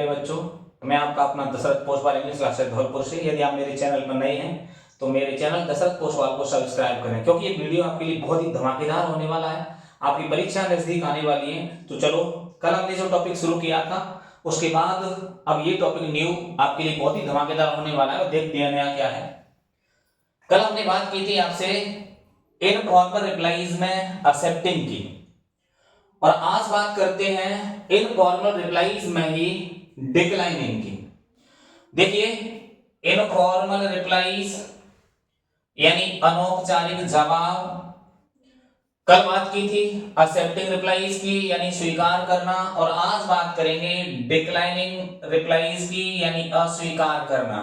बच्चों, मैं आपका अपना दशरथ पोस्टवाल इंग्लिश क्लासेस धौलपुर से। यदि आप मेरे चैनल पर नए हैं तो मेरे चैनल दशरथ पोस्टवाल को सब्सक्राइब करें, क्योंकि ये वीडियो आपके लिए बहुत ही धमाकेदार होने वाला है। आपकी परीक्षा नजदीक आने वाली है। तो चलो, कल हमने जो टॉपिक शुरू किया था उसके बाद अब ये टॉपिक न्यू आपके लिए बहुत ही धमाकेदार होने वाला है। और देखते हैं नया क्या है। कल हमने बात की थी आपसे इनफॉर्मल रिप्लाईज में एक्सेप्टिंग की, और आज बात करते हैं इनफॉर्मल रिप्लाईज में ही डिक्लाइनिंग की। देखिए, इनफॉर्मल रिप्लाईज यानी अनौपचारिक जवाब कल बात की थी, एक्सेप्टिंग रिप्लाईज की यानी स्वीकार करना, और आज बात करेंगे डिक्लाइनिंग रिप्लाईज की यानी अस्वीकार करना।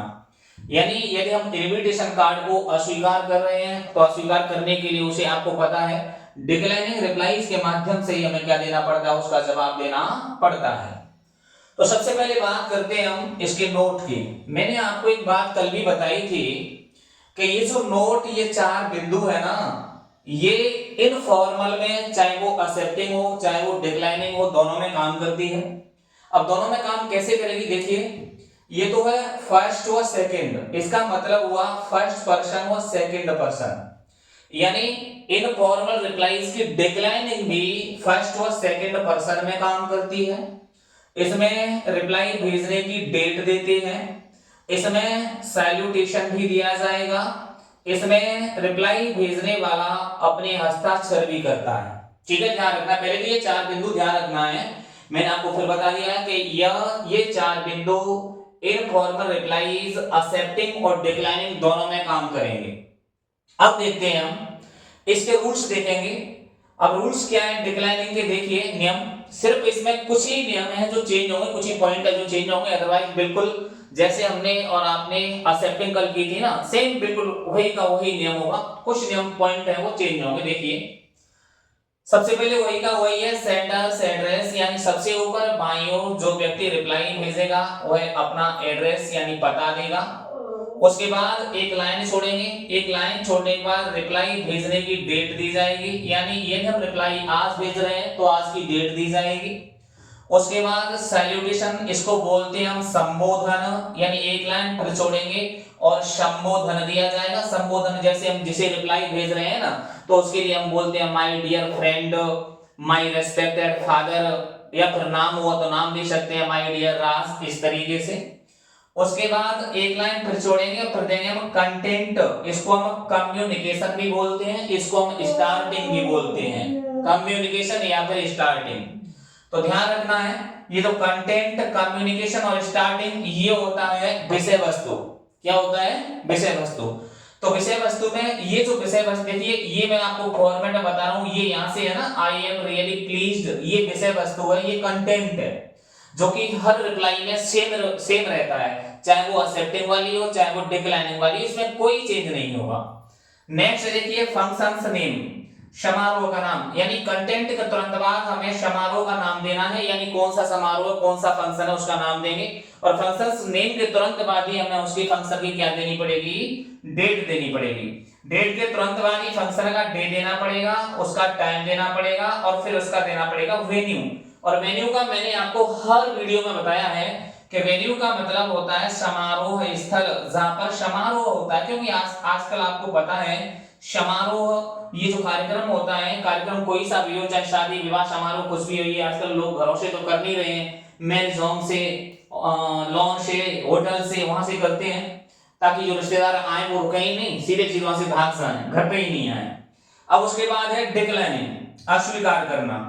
यानी यदि हम इनविटेशन कार्ड को अस्वीकार कर रहे हैं तो अस्वीकार करने के लिए उसे आपको पता है डिक्लाइनिंग रिप्लाईज के माध्यम से ही हमें क्या देना पड़ता है, उसका जवाब देना पड़ता है। तो सबसे पहले बात करते हैं हम इसके नोट की। मैंने आपको एक बात कल भी बताई थी कि ये जो नोट, ये 4 बिंदु है ना, ये इनफॉर्मल में चाहे वो एक्सेप्टिंग हो चाहे वो डिक्लाइनिंग हो, दोनों में काम करती है। अब दोनों में काम कैसे करेगी, देखिए ये तो है फर्स्ट व सेकंड, इसका मतलब हुआ फर्स्ट पर्सन व सेकंड पर्सन। यानी इनफॉर्मल रिप्लाईज की डिक्लाइनिंग भी फर्स्ट व सेकंड पर्सन में काम करती है। इसमें रिप्लाई भेजने की डेट देते हैं, इसमें सैल्यूटेशन भी दिया जाएगा, इसमें रिप्लाई भेजने वाला अपने हस्ताक्षर भी करता है। ठीक है, ध्यान रखना। पहले तो ये 4 बिंदु ध्यान रखना है। मैंने आपको फिर बता दिया कि ये 4 बिंदु इनफॉर्मल रिप्लाईज एक्सेप्टिंग और डिक्लाइनिंग दोनों में काम करेंगे। अब देखते हैं हम इसके रूल्स देखेंगे। अब रूल्स क्या है डिक्लाइनिंग के, देखिए नियम, सिर्फ इसमें कुछ ही नियम है जो चेंज होंगे, कुछ ही पॉइंट है जो चेंज होंगे। अदरवाइज बिल्कुल जैसे हमने और आपने एक्सेप्टिंग कल की थी ना, सेम बिल्कुल वही का वही नियम होगा। कुछ नियम पॉइंट है वो चेंज होंगे। देखिए, सबसे पहले वही का वही है सेंडर्स एड्रेस, यानी सबसे ऊपर बाईं ओर जो व्यक्ति रिप्लाई भेजेगा वह अपना एड्रेस यानी पता देगा। उसके बाद एक लाइन छोड़ेंगे, एक लाइन छोड़ने के बाद रिप्लाई भेजने की डेट दी जाएगी, यानी ये हम रिप्लाई आज भेज रहे हैं तो आज की डेट दी जाएगी। उसके बाद सैल्यूटेशन, इसको बोलते हैं हम संबोधन, यानी एक लाइन फिर छोड़ेंगे और संबोधन दिया जाएगा। संबोधन जैसे हम जिसे रिप्लाई भेज रहे हैं ना, तो उसके लिए हम बोलते हैं my dear friend, my respected father, या फिर नाम हुआ तो नाम दे सकते हैं माय डियर राज, इस तरीके से। उसके बाद एक लाइन फिर छोड़ेंगे और फिर देंगे हम कंटेंट, इसको हम कम्युनिकेशन भी बोलते हैं, इसको हम स्टार्टिंग भी बोलते हैं, कम्युनिकेशन या फिर स्टार्टिंग। तो ध्यान रखना है, ये जो कंटेंट, कम्युनिकेशन और स्टार्टिंग, ये होता है विषय वस्तु। क्या होता है? विषय वस्तु। तो विषय वस्तु में ये जो विषय वस्तु, देखिए ये मैं आपको फॉर्मेट में बता रहा हूं, ये यहां से है ना, आई एम रियली प्लीज्ड, ये विषय वस्तु है, ये कंटेंट है, जो कि हर रिप्लाई में सेम रहता है, चाहे वो एक्सेप्टिंग वाली हो चाहे वो डिक्लाइनिंग वाली, इसमें कोई चेंज नहीं होगा। नेक्स्ट देखिए फंक्शंस नेम, समारोह का नाम, यानी कंटेंट के तुरंत बाद हमें समारोह का नाम देना है, यानी कौन सा समारोह कौन सा फंक्शन है उसका नाम देंगे। और फंक्शंस नेम के तुरंत बाद ही हमें उसके फंक्शन की क्या देनी पड़ेगी, डेट देनी पड़ेगी। डेट के तुरंत बाद ही फंक्शन का डे देना पड़ेगा, उसका टाइम देना पड़ेगा, और फिर उसका देना पड़ेगा वेन्यू। और वेन्यू का मैंने आपको हर वीडियो में बताया है कि वेन्यू का मतलब होता है समारोह स्थल, जहां पर समारोह होता है। क्योंकि आजकल आपको पता है समारोह, ये जो कार्यक्रम होता है, कार्यक्रम कोई सा भी हो, चाहे शादी विवाह समारोह कुछ भी हो, ये आजकल लोग घरों से तो कर नहीं रहे हैं, मैरिज होम से, लॉन से, होटल से, वहां से करते हैं, ताकि जो रिश्तेदार आए वो रुके ही नहीं, सीधे सीधे वहां से भाग से आए, घर पे ही नहीं आए। अब उसके बाद है डिक्लाइनिंग, अस्वीकार करना।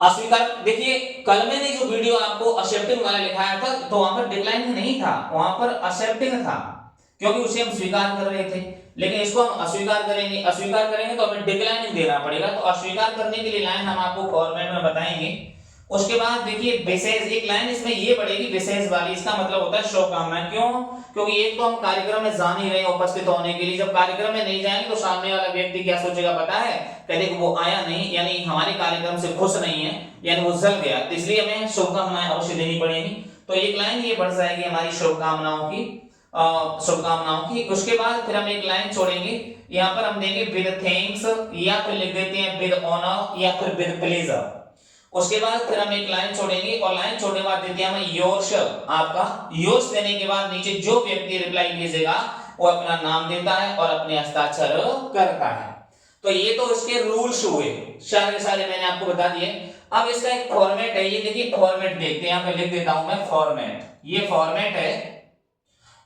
अस्वीकार, देखिए कल मैंने जो वीडियो आपको एक्सेप्टिंग वाला लिखाया था तो वहां पर डिक्लाइनिंग नहीं था, वहां पर एक्सेप्टिंग था, क्योंकि उसे हम स्वीकार कर रहे थे। लेकिन इसको हम अस्वीकार करेंगे तो हमें डिक्लाइनिंग देना पड़ेगा। तो अस्वीकार करने के लिए लाइन हम आपको फॉर्मेट में बताएंगे। उसके बाद देखिए विशेष, एक लाइन इसमें ये पड़ेगी विशेष वाली, इसका मतलब होता है शुभकामनाएं। क्यों? क्योंकि एक तो हम कार्यक्रम में जा नहीं रहे उपस्थित होने के लिए, जब कार्यक्रम में नहीं जाएंगे तो सामने वाला व्यक्ति क्या सोचेगा पता है, कहते कि वो आया नहीं, यानी हमारे कार्यक्रम से खुश नहीं है, यानी वो जल गया, तो इसलिए हमें शुभकामनाएं अवश्य देनी पड़ेगी। तो एक लाइन ये बढ़ जाएगी हमारी शुभकामनाओं की। उसके बाद फिर हम एक लाइन छोड़ेंगे, यहाँ पर हम देंगे विद थैंक्स, या फिर लिख देते हैं विद ऑनर, या फिर विद प्लेजर। उसके बाद फिर हम एक लाइन छोड़ेंगे और लाइन छोड़ने के बाद देते हैं हमें योर्स। आपका योर्स देने के बाद नीचे जो व्यक्ति रिप्लाई भेजेगा वो अपना नाम देता है और अपने हस्ताक्षर करता है। तो ये तो इसके रूल्स हुए, सारे सारे मैंने आपको बता दिए। अब इसका एक फॉर्मेट है, ये देखिए फॉर्मेट देखते हैं, यहां पे लिख देता हूं मैं फॉर्मेट। ये फॉर्मेट है,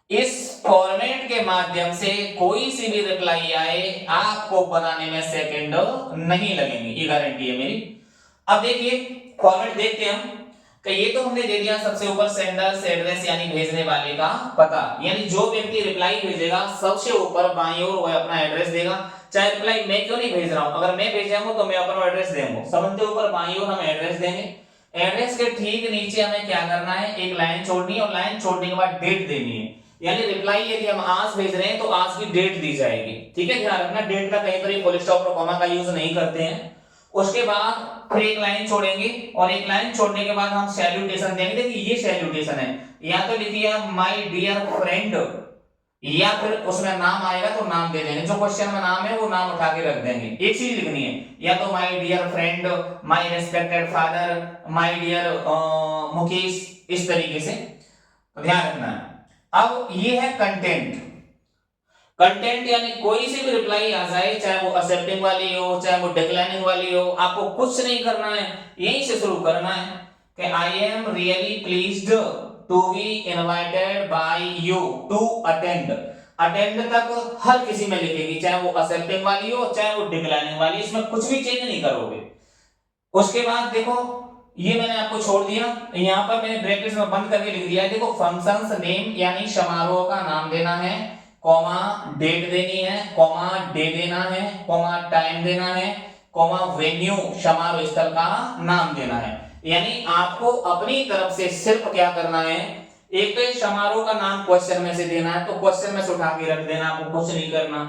इस फॉर्मेट के माध्यम से कोई सी भी रिप्लाई आए आपको बनाने में सेकंड नहीं लगेंगे, ये गारंटी है मेरी। अब देखिए फॉर्मेट देखते हैं हम कि ये तो हमने दे दिया सबसे ऊपर सेंडर्स एड्रेस यानी भेजने वाले का पता, यानी जो व्यक्ति रिप्लाई भेजेगा सबसे ऊपर बाईं ओर वह अपना एड्रेस देगा। चाहे रिप्लाई मैं क्यों नहीं भेज रहा हूं, अगर मैं भेजा हूं तो मैं अपना एड्रेस दूंगा, सबसे ऊपर बाईं ओर हम एड्रेस देंगे। एड्रेस के ठीक नीचे हमें क्या करना है, एक लाइन छोड़नी है और लाइन छोड़ने के बाद डेट देनी है, यानी रिप्लाई यदि हम आज भेज रहे हैं तो आज की डेट दी जाएगी। ठीक है, ध्यान रखना डेट का कहीं पर फुल स्टॉप और कॉमा का यूज नहीं करते हैं। उसके बाद फिर एक लाइन छोड़ेंगे और एक लाइन छोड़ने के बाद हम सैल्यूटेशन देंगे। देखिए ये सैल्यूटेशन है, या तो लिखिए माय डियर फ्रेंड या फिर उसमें नाम आएगा तो नाम दे देंगे, जो क्वेश्चन में नाम है वो नाम उठा के रख देंगे, एक चीज लिखनी है, या तो my dear friend, my respected father, my dear Mukesh, इस तरीके से ध्यान रखना है। अब ये है कंटेंट। कंटेंट यानी कोई सी भी रिप्लाई आ जाए, चाहे वो एक्सेप्टिंग वाली हो चाहे वो डिक्लाइनिंग वाली हो, आपको कुछ नहीं करना है, यहीं से शुरू करना है कि I am really pleased to be invited by you to attend. Attend तक हर किसी में लिखेगी, चाहे वो एक्सेप्टिंग वाली हो चाहे वो डिक्लाइनिंग वाली, इसमें कुछ भी चेंज नहीं करोगे। उसके बाद देखो ये मैंने आपको छोड़ दिया, यहां पर मैंने ब्रैकेट्स में बंद करके लिख दिया है, देखो फंक्शंस नेम यानी समारोह का नाम देना है, कॉमा डेट देनी है, कॉमा डे देना है, कॉमा टाइम देना है, कॉमा वेन्यू समारोह स्थल का नाम देना है। यानी आपको अपनी तरफ से सिर्फ क्या करना है, एक तो समारोह का नाम क्वेश्चन में से देना है तो क्वेश्चन में से उठा के रख देना, आपको कुछ नहीं करना,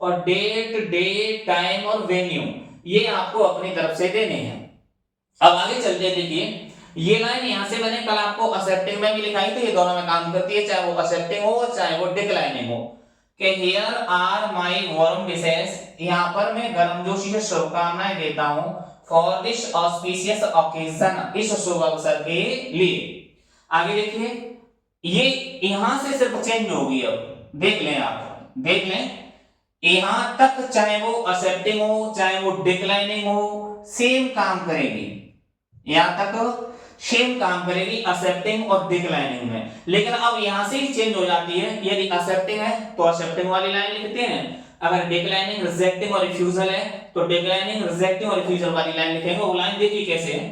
और डेट डे टाइम और वेन्यू ये आपको अपनी तरफ से देने हैं। अब आगे चलते देखिए, ये लाइन यहां से मैंने कल आपको एक्सेप्टिंग में भी लिखाई थी, ये दोनों में काम करती है, चाहे वो एक्सेप्टिंग हो चाहे वो डिक्लाइनिंग हो। कि here are my warm wishes, यहां पर मैं गर्मजोशी से शुभकामनाएं देता हूं, फॉर दिस ऑस्पिशियस ओकेजन, इस शुभ अवसर के लिए। आगे देखिए ये यहां से सिर्फ चेंज होगी, अब देख लें, आप देख लें, यहां तक चाहे वो एक्सेप्टिंग हो चाहे वो डिक्लाइनिंग हो सेम काम करेगी, यहां तक सेम काम करेगी एक्सेप्टिंग और डिक्लाइनिंग में। लेकिन अब यहां से ही चेंज हो जाती है, यदि एक्सेप्टिंग है तो एक्सेप्टिंग वाली लाइन लिखते हैं, अगर डिक्लाइनिंग रिजेक्टिंग और रिफ्यूजल है तो डिक्लाइनिंग रिजेक्टिंग और रिफ्यूजल वाली लाइन लिखेंगे। वो लाइन देखिए कैसे है,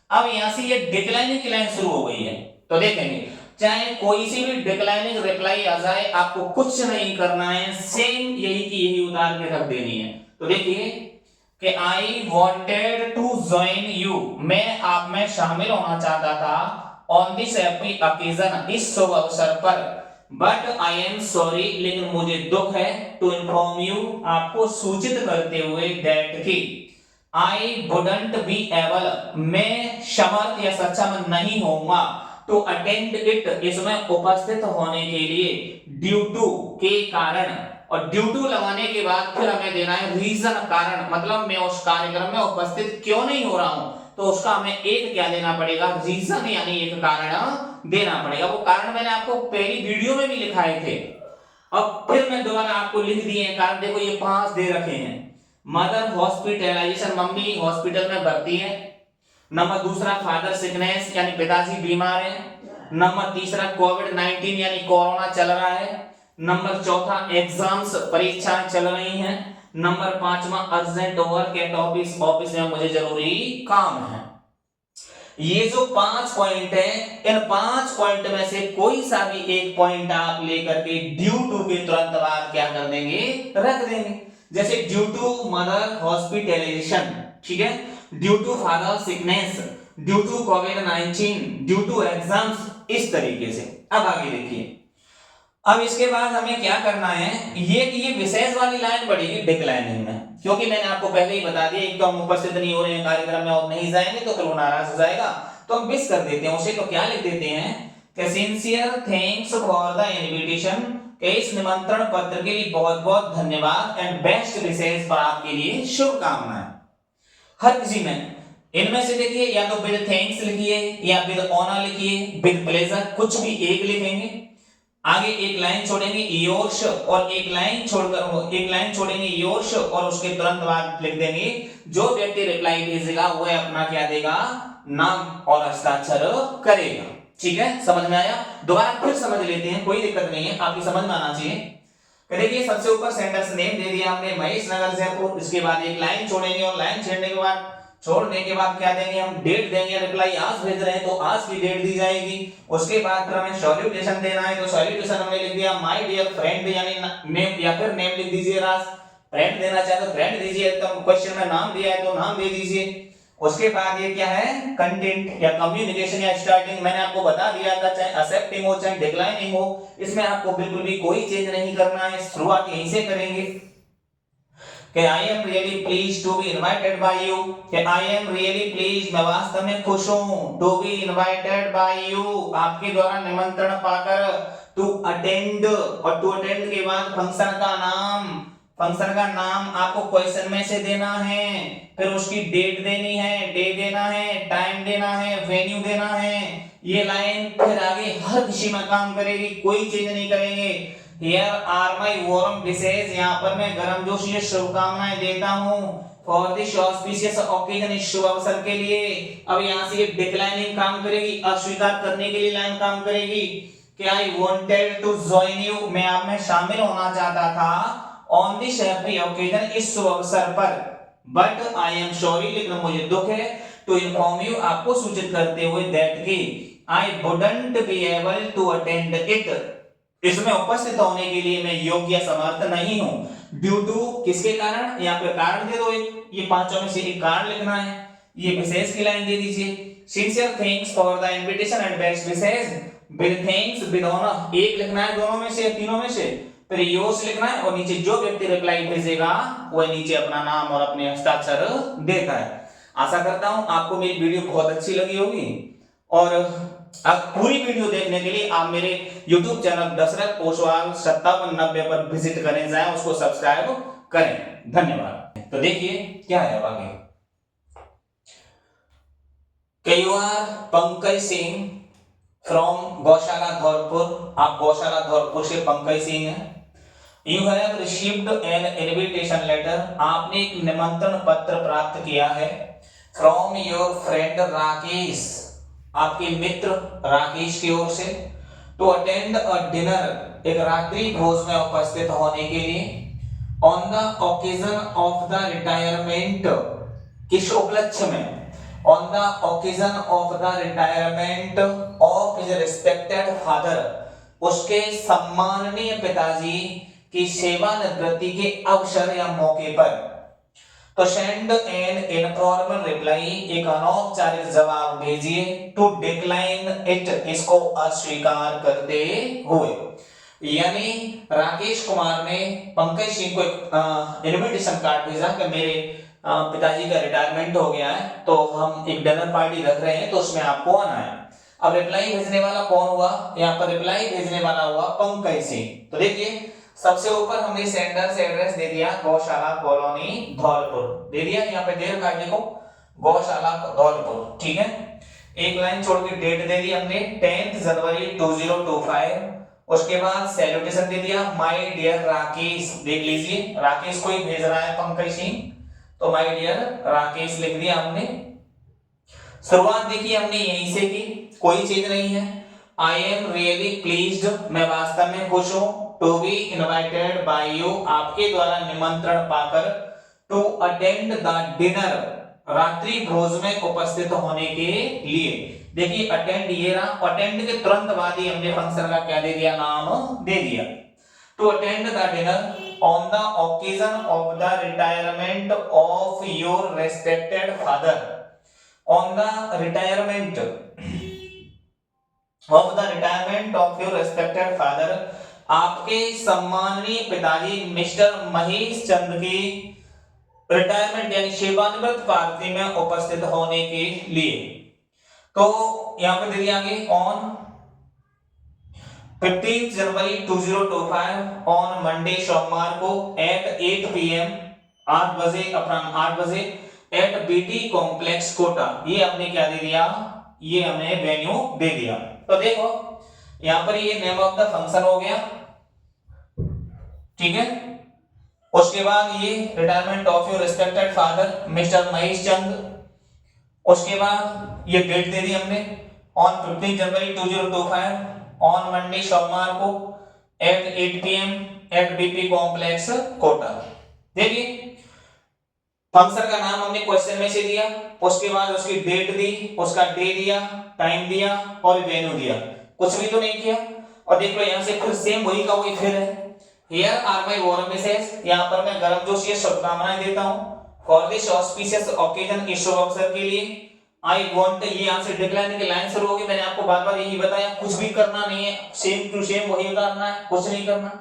अब यहां से ये डिक्लाइनिंग की लाइन शुरू हो गई है, तो देखेंगे चाहे कोई सी भी डिक्लाइनिंग रिप्लाई आ जाए आपको कुछ नहीं करना है, सेम यही की यही उतार के रख देनी है। तो देखिए कि I wanted to join you, मैं आप में शामिल होना चाहता था, ऑन दिस हैप्पी ओकेजन, इस शुभ अवसर पर, बट आई एम सॉरी, लेकिन मुझे दुख है, टू इन्फॉर्म यू, आपको सूचित करते हुए, दैट की आई वुडंट बी एबल, मैं समर्थ या सक्षम नहीं होऊंगा, टू अटेंड इट, इसमें उपस्थित होने के लिए, ड्यू टू के कारण, और ड्यू टू लगाने के बाद फिर हमें देना है रीजन, कारण, मतलब मैं उस कार्यक्रम में उपस्थित क्यों नहीं हो रहा हूं, तो उसका हमें एक क्या देना पड़ेगा, रीजन, यानी एक कारण देना पड़ेगा। वो कारण मैंने आपको पहली वीडियो में भी लिखाए थे, अब फिर मैं दोबारा आपको लिख दिए हैं कारण, देखो ये 5 दे रखे हैं। मदर हॉस्पिटलाइजेशन, मम्मी हॉस्पिटल में भर्ती है। नंबर दूसरा फादर सिकनेस, यानी पिताजी बीमार है। नंबर तीसरा कोविड-19 यानी कोरोना चल रहा है। नंबर चौथा एग्जाम्स, परीक्षाएं चल रही हैं। नंबर 5वां urgent work at office, office में मुझे जरूरी काम है। ये जो 5 पॉइंट है, इन 5 पॉइंट में से कोई सा भी एक पॉइंट आप लेकर के ड्यू टू के तुरंत बाद क्या कर देंगे, रख देंगे। जैसे ड्यू टू मदर हॉस्पिटलाइजेशन, ठीक है, due to father sickness, due to कोविड-19, ड्यू टू एग्जाम्स, इस तरीके से। अब आगे देखिए, अब इसके बाद हमें क्या करना है, ये विशेष वाली लाइन बढ़ेगी डिक्लाइनिंग में, क्योंकि मैंने आपको पहले ही बता दिया, एक तो हम उपस्थित नहीं हो रहे हैं कार्यक्रम में और नहीं जाएंगे तो फिर वो नाराज हो जाएगा, तो हम मिस कर देते हैं उसे। तो क्या लिख देते हैं कि sincere thanks for the invitation, के इस निमंत्रण पत्र के लिए बहुत बहुत धन्यवाद, एंड बेस्ट विशेष, पर आपके लिए शुभकामनाएं। हर किसी में इनमें से देखिए या तो विद थैंक्स लिखिए या विद ऑनर लिखिए, विद प्लेजर, कुछ भी एक लिखेंगे। आगे एक लाइन छोड़ेंगे योर्स और एक लाइन छोड़ेंगे योर्स और उसके तुरंत बाद लिख देंगे जो व्यक्ति रिप्लाई भेजेगा वह अपना क्या देगा, नाम और हस्ताक्षर करेगा। ठीक है, समझ में आया? दोबारा फिर समझ लेते हैं, कोई दिक्कत नहीं है, आपकी समझ में आना चाहिए। देखिए सबसे ऊपर सेंटर्स नेम दे दिया हमने महेश नगर जयपुर, इसके बाद एक लाइन छोड़ेंगे और लाइन छोड़ने के बाद क्या देंगे हम, डेट देंगे। रिप्लाई आज भेज रहे हैं तो आज की डेट दी जाएगी। उसके बाद फिर हमें सॉल्यूशन देना है तो सॉल्यूशन हमने लिख दिया माय डियर फ्रेंड, यानी नेम या फिर नेम लिख दीजिए। राज फ्रेंड देना चाहे तो फ्रेंड दीजिए, तो क्वेश्चन में नाम दिया है तो नाम दे दीजिए। उसके बाद ये क्या है, कंटेंट या कम्युनिकेशन या स्टार्टिंग, मैंने आपको बता दिया था चाहे एक्सेप्टिंग हो चाहे डिक्लाइनिंग हो, इसमें आपको बिल्कुल भी कोई चेंज नहीं करना है, शुरुआत यहीं से करेंगे कि I am really pleased to be invited by you, कि I am really pleased, मैं वास्तव में खुश हूँ, to be invited by you, आपके द्वारा निमंत्रण पाकर, to attend, और to attend के बाद फंक्शन का नाम आपको क्वेश्चन में से देना है, फिर उसकी डेट देनी है, डे देना है, टाइम देना है, वेन्यू देना है। ये लाइन फिर आगे हर किसी में काम करेगी, कोई चेंज नहीं करेंगे। Here are my warm wishes, यहाँ पर मैं गर्मजोशी शुभकामनाएं देता हूँ for this auspicious occasion, इस शुभ अवसर के लिए। अब यहाँ से ये डिक्लाइनिंग काम करेगी, अस्वीकार करने के लिए लाइन काम करेगी कि I wanted to join you, मैं आप में शामिल होना चाहता था on this happy occasion, इस शुभ अवसर पर, but I am sorry, लेकिन मुझे दुख है, to inform you, आपको सूचित करते हुए that कि I wouldn't be able to attend it, इसमें उपस्थित होने के लिए मैं योग्य समर्थ नहीं हूं। ड्यू टू किसके कारण, यहाँ पे कारण दे दो एक, ये पांचों में से एक कारण लिखना है, ये विशेष की लाइन दे दीजिए। Sincere thanks for the invitation and best wishes, with thanks with honour, एक लिखना है दोनों में से या तीनों में से, फिर योर्स लिखना है और नीचे जो व्यक्ति रिप्लाई भेजेगा वह नीचे अपना नाम और अपने हस्ताक्षर देता है। आशा करता हूं आपको मेरी वीडियो बहुत अच्छी लगी होगी और अब पूरी वीडियो देखने के लिए आप मेरे YouTube चैनल दशरथ पोसवाल 5790 पर विजिट करें, जाएं उसको सब्सक्राइब करें। धन्यवाद। तो देखिए क्या है आगे, you are Pankaj Singh from Gaushala Dholpur, आप गौशाला धौलपुर से पंकज सिंह हैं। You have received an invitation letter, आपने एक निमंत्रण पत्र प्राप्त किया है। फ्रॉम योर फ्रेंड राकेश, आपके मित्र राकेश की ओर से, टू अटेंड अ डिनर, एक रात्रि भोज में उपस्थित होने के लिए, on the occasion of the retirement, किस उपलक्ष्य में, on the occasion of the retirement of his respected father, उसके सम्माननीय पिताजी की सेवानिवृत्ति के अवसर या मौके पर। तो सेंड एन इनफॉर्मल रिप्लाई, एक अनौपचारिक जवाब भेजिए, टू डिक्लाइन इट, इसको अस्वीकार करते हुए। यानी राकेश कुमार ने पंकज सिंह को एक इनविटेशन कार्ड भेजा कि मेरे पिताजी का रिटायरमेंट हो गया है तो हम एक डिनर पार्टी रख रहे हैं तो उसमें आपको आना है। अब रिप्लाई भेजने वाला कौन हुआ, यहाँ पर रिप्लाई भेजने वाला हुआ पंकज सिंह। तो देखिए सबसे ऊपर हमने सेंडर से एड्रेस दे दिया गौशाला कॉलोनी धौलपुर, दे दिया, यहाँ पे दे रखा है देखो गौशाला धौलपुर, ठीक है। एक लाइन छोड़ के डेट दे दी हमने 10 जनवरी 2025, उसके बाद सैल्यूटेशन दे दिया माय डियर राकेश, देख लीजिए राकेश को ही भेज रहा है पंकज सिंह, तो माय डियर राकेश लिख दिया हमने। शुरुआत देखिए हमने यहीं से की, कोई चीज नहीं है। आई एम रियली प्लीज्ड, मैं वास्तव में खुश हूं, to be invited by you, आपके द्वारा निमंत्रण पाकर, टू अटेंड द डिनर, रात्रि भोज में उपस्थित होने के लिए। देखिए अटेंड ये रहा, अटेंड के तुरंत बाद ही हमने फंक्शन का क्या दे दिया, नाम दे दिया। To attend the dinner on the occasion of the retirement of your respected father, on the retirement of the retirement of your respected father, आपके सम्माननीय पिताजी मिस्टर महेश चंद्र की रिटायरमेंट यानी सेवानिवृत्त पार्टी में उपस्थित होने के लिए। तो यहां पे दे दिया आगे ऑन 15 जनवरी 2025 ऑन मंडे सोमवार को एट 8 PM 8 बजे अपराह्न 8 बजे एट बीटी कॉम्प्लेक्स कोटा। ये हमने क्या दे दिया, ये हमें वेन्यू दे दिया। तो देखो यहां पर ये नेम ऑफ द फंक्शन हो गया, ठीक है। उसके बाद ये retirement of your respected father mister Mahesh Chand. उसके बाद ये डेट दे दी हमने ऑन 15 जनवरी 2025 ऑन मंडे सोमवार को at 8 PM at BP complex Kota. देखिए फंक्शन का नाम हमने क्वेश्चन में से दिया, उसके बाद उसकी डेट दी, उसका डे दिया, टाइम दिया और वेन्यू दिया, कुछ भी तो नहीं किया। और देख लो यहां से फिर सेम वही का वही फिर है। Here are my warm wishes, यहां पर मैं गर्मजोशी शुभकामनाएं देता हूं फॉर दिस ऑस्पिशियस ओकेजन, इस शुभ अवसर के लिए। आई वांट, ये यहां से डिक्लाइन की लाइन शुरू होगी। मैंने आपको बार-बार यही बताया, कुछ भी करना नहीं है, सेम टू सेम वही करना है, कुछ नहीं करना।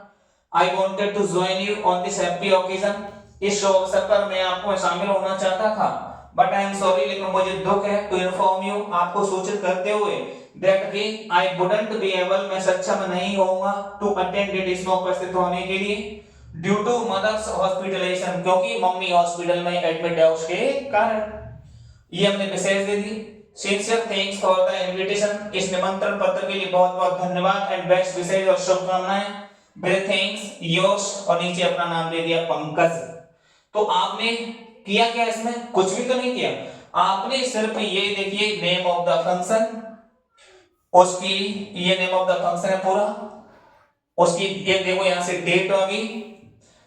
I wanted to join you on this happy occasion, इस शुभ अवसर पर मैं आपको शामिल होना चाहता था, बट आई एम सॉरी, लेकिन मुझे दुख है, टू इन्फॉर्म यू, आपको सूचित करते हुए, दैट कि आई वुडंट बी एबल, मैं सक्षम नहीं होऊंगा, टू अटेंड इट, इसमें उपस्थित होने के लिए, ड्यू टू मदर्स हॉस्पिटलाइजेशन, क्योंकि मम्मी हॉस्पिटल में एडमिट है उसके कारण। ये हमने message they the. Sincere thanks for the invitation, इस निमंत्रण पत्र के लिए बहुत बहुत धन्यवाद, एंड बेस्ट विशेष और शुभकामनाएं, वेरी थैंक्स योर्स, और नीचे अपना नाम दे दिया पंकज। तो आपने किया क्या इसमें, कुछ भी तो नहीं किया, आपने सिर्फ ये देखिए नेम ऑफ द फंक्शन, उसकी ये नेम ऑफ द फंक्शन है पूरा, उसकी ये देखो यहां से डेट आ गई,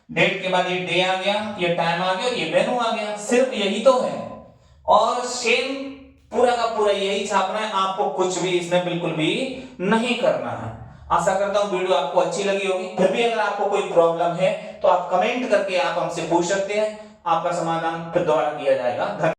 डेट के बाद ये डे आ गया, ये टाइम आ गया और ये वेन्यू आ गया, सिर्फ यही तो है। और सेम पूरा का पूरा यही छापना है, आपको कुछ भी इसमें बिल्कुल भी नहीं करना है। आशा करता हूं वीडियो आपको अच्छी लगी होगी। फिर भी अगर आपको कोई प्रॉब्लम है तो आप कमेंट करके आप हमसे पूछ सकते हैं, आपका समाधान फिर दोबारा किया जाएगा।